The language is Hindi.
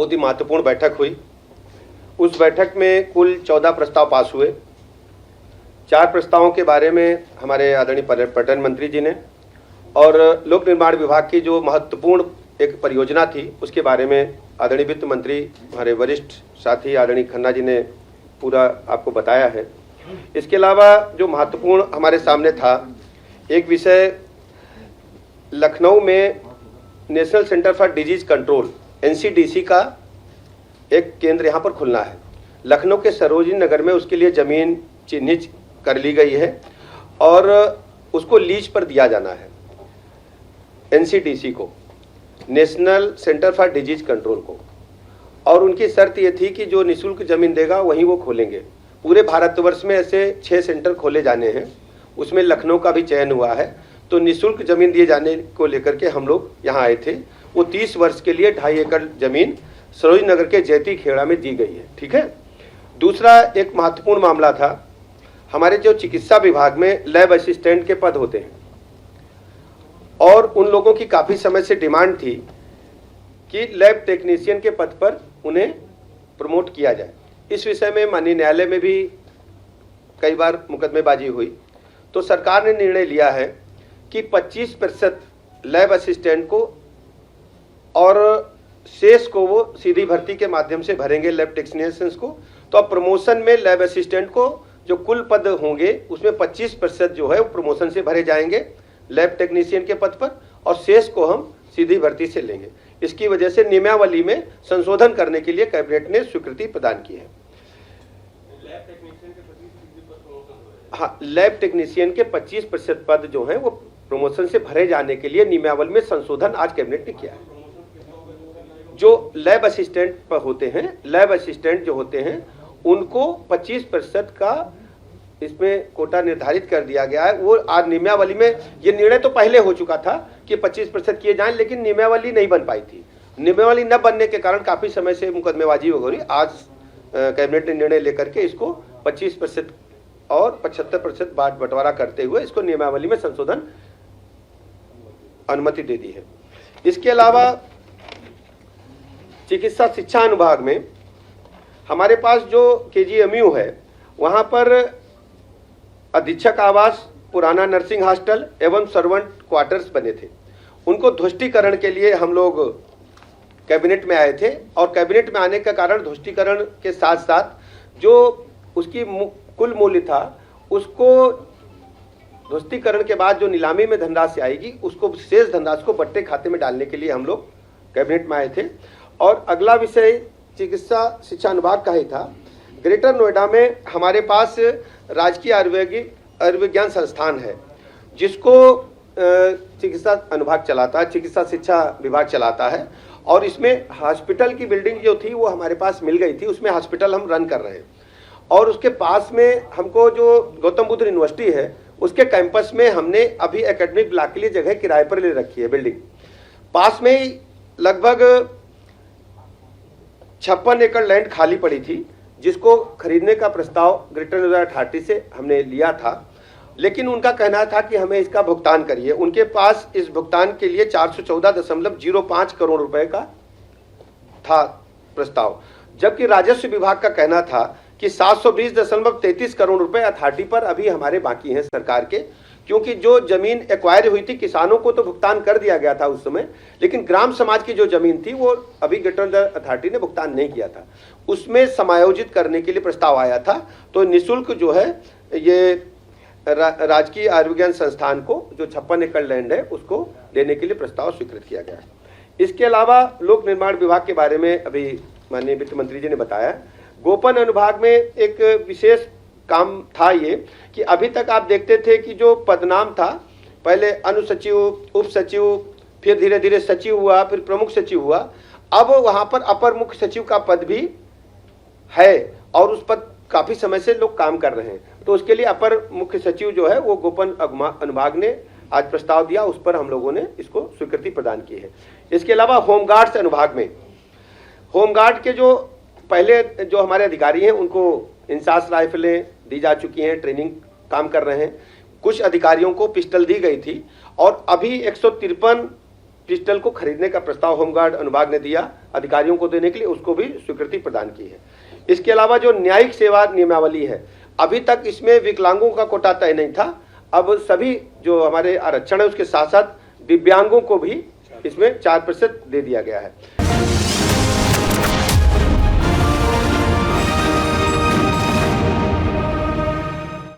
बहुत ही महत्वपूर्ण बैठक हुई। उस बैठक में कुल 14 प्रस्ताव पास हुए। 4 प्रस्तावों के बारे में हमारे आदरणीय पर्यटन मंत्री जी ने और लोक निर्माण विभाग की जो महत्वपूर्ण एक परियोजना थी उसके बारे में आदरणीय वित्त मंत्री हमारे वरिष्ठ साथी आदरणीय खन्ना जी ने पूरा आपको बताया है। इसके अलावा जो महत्वपूर्ण हमारे सामने था, एक विषय लखनऊ में national centre for disease control NCDC का एक केंद्र यहाँ पर खुलना है। लखनऊ के सरोजिनी नगर में उसके लिए ज़मीन चिन्हित कर ली गई है और उसको लीज पर दिया जाना है NCDC को, national centre for disease control को। और उनकी शर्त ये थी कि जो निःशुल्क ज़मीन देगा वहीं वो खोलेंगे। पूरे भारतवर्ष में ऐसे 6 सेंटर खोले जाने हैं, उसमें लखनऊ का भी चयन हुआ है। तो निःशुल्क ज़मीन दिए जाने को लेकर के हम लोग यहाँ आए थे। वो 30 वर्ष के लिए 2.5 एकड़ ज़मीन सरोजिनी नगर के जैती खेड़ा में दी गई है। ठीक है। दूसरा एक महत्वपूर्ण मामला था, हमारे जो चिकित्सा विभाग में लैब असिस्टेंट के पद होते हैं और उन लोगों की काफ़ी समय से डिमांड थी कि लैब टेक्नीशियन के पद पर उन्हें प्रमोट किया जाए। इस विषय में माननीय न्यायालय में भी कई बार मुकदमेबाजी हुई, तो सरकार ने निर्णय लिया है कि 25% लैब असिस्टेंट को और शेष को वो सीधी भर्ती के माध्यम से भरेंगे लैब टेक्नीशियंस को। तो अब प्रमोशन में लैब असिस्टेंट को जो कुल पद होंगे उसमें 25% जो है वो प्रमोशन से भरे जाएंगे लैब टेक्नीशियन के पद पर और शेष को हम सीधी भर्ती से लेंगे। इसकी वजह से नियमावली में संशोधन करने के लिए कैबिनेट ने स्वीकृति प्रदान की है। हाँ, लैब टेक्नीशियन के 25% पद जो हैं वो प्रमोशन से भरे जाने के लिए नियमावली में संशोधन आज कैबिनेट ने किया है। जो लैब असिस्टेंट पर होते हैं, लैब असिस्टेंट जो होते हैं उनको 25% का इसमें कोटा निर्धारित कर दिया गया है। वो आज नियमावली में, ये निर्णय तो पहले हो चुका था कि 25% किए जाएं, लेकिन नियमावली नहीं बन पाई थी। नियमावली न बनने के कारण काफ़ी समय से मुकदमेबाजी हो रही। आज कैबिनेट ने निर्णय लेकर के इसको 25% और 75% बंटवारा करते हुए इसको नियमावली में संशोधन अनुमति दे दी है। इसके अलावा चिकित्सा शिक्षा अनुभाग में हमारे पास जो KGMU है वहाँ पर अधीक्षक आवास, पुराना नर्सिंग हॉस्टल एवं सर्वेंट क्वार्टर्स बने थे। उनको ध्वस्तीकरण के लिए हम लोग कैबिनेट में आए थे और कैबिनेट में आने का कारण ध्वस्तीकरण के साथ साथ जो उसकी कुल मूल्य था उसको ध्वस्तीकरण के बाद जो नीलामी में धनराशि आएगी उसको शेष धनराशि को बट्टे खाते में डालने के लिए हम लोग कैबिनेट में आए थे। और अगला विषय चिकित्सा शिक्षा अनुभाग का ही था। ग्रेटर नोएडा में हमारे पास राजकीय आयुर्विज्ञान संस्थान है जिसको चिकित्सा अनुभाग चलाता है, चिकित्सा शिक्षा विभाग चलाता है। और इसमें हॉस्पिटल की बिल्डिंग जो थी वो हमारे पास मिल गई थी, उसमें हॉस्पिटल हम रन कर रहे हैं। और उसके पास में हमको जो गौतम बुद्ध यूनिवर्सिटी है उसके कैंपस में हमने अभी एकेडमिक ब्लॉक के लिए जगह किराए पर ले रखी है। बिल्डिंग पास में ही लगभग 56 एकड़ लैंड खाली पड़ी थी जिसको खरीदने का प्रस्ताव ग्रेटर नोएडा अथॉरिटी से हमने लिया था, लेकिन उनका कहना था कि हमें इसका भुगतान करिए। उनके पास इस भुगतान के लिए 414.05 करोड़ रुपए का था प्रस्ताव, जबकि राजस्व विभाग का कहना था कि 720.33 करोड़ रुपए अथॉरिटी पर अभी हमारे बाकी हैं सरकार के, क्योंकि जो जमीन एक्वायर हुई थी किसानों को तो भुगतान कर दिया गया था उस समय, लेकिन ग्राम समाज की जो जमीन थी वो अभी ग्रेटर नोएडा अथॉरिटी ने भुगतान नहीं किया था। उसमें समायोजित करने के लिए प्रस्ताव आया था। तो निःशुल्क जो है ये राजकीय आयुर्विज्ञान संस्थान को जो 56 एकड़ लैंड है उसको देने के लिए प्रस्ताव स्वीकृत किया गया है। इसके अलावा लोक निर्माण विभाग के बारे में अभी माननीय वित्त मंत्री जी ने बताया। गोपन अनुभाग में एक विशेष काम था ये कि अभी तक आप देखते थे कि जो पदनाम था, पहले अनुसचिव, उप सचिव, फिर धीरे धीरे सचिव हुआ, फिर प्रमुख सचिव हुआ। अब वहाँ पर अपर मुख्य सचिव का पद भी है और उस पद काफ़ी समय से लोग काम कर रहे हैं। तो उसके लिए अपर मुख्य सचिव जो है वो गोपन अनुभाग ने आज प्रस्ताव दिया, उस पर हम लोगों ने इसको स्वीकृति प्रदान की है। इसके अलावा होमगार्ड्स अनुभाग में होमगार्ड के जो पहले जो हमारे अधिकारी हैं उनको इंसास राइफलें दी जा चुकी हैं, ट्रेनिंग काम कर रहे हैं। कुछ अधिकारियों को पिस्टल दी गई थी और अभी 153 पिस्टल को खरीदने का प्रस्ताव होमगार्ड अनुभाग ने दिया अधिकारियों को देने के लिए, उसको भी स्वीकृति प्रदान की है। इसके अलावा जो न्यायिक सेवा नियमावली है, अभी तक इसमें विकलांगों का कोटा तय नहीं था। अब सभी जो हमारे आरक्षण है उसके साथ साथ दिव्यांगों को भी इसमें 4% दे दिया गया है।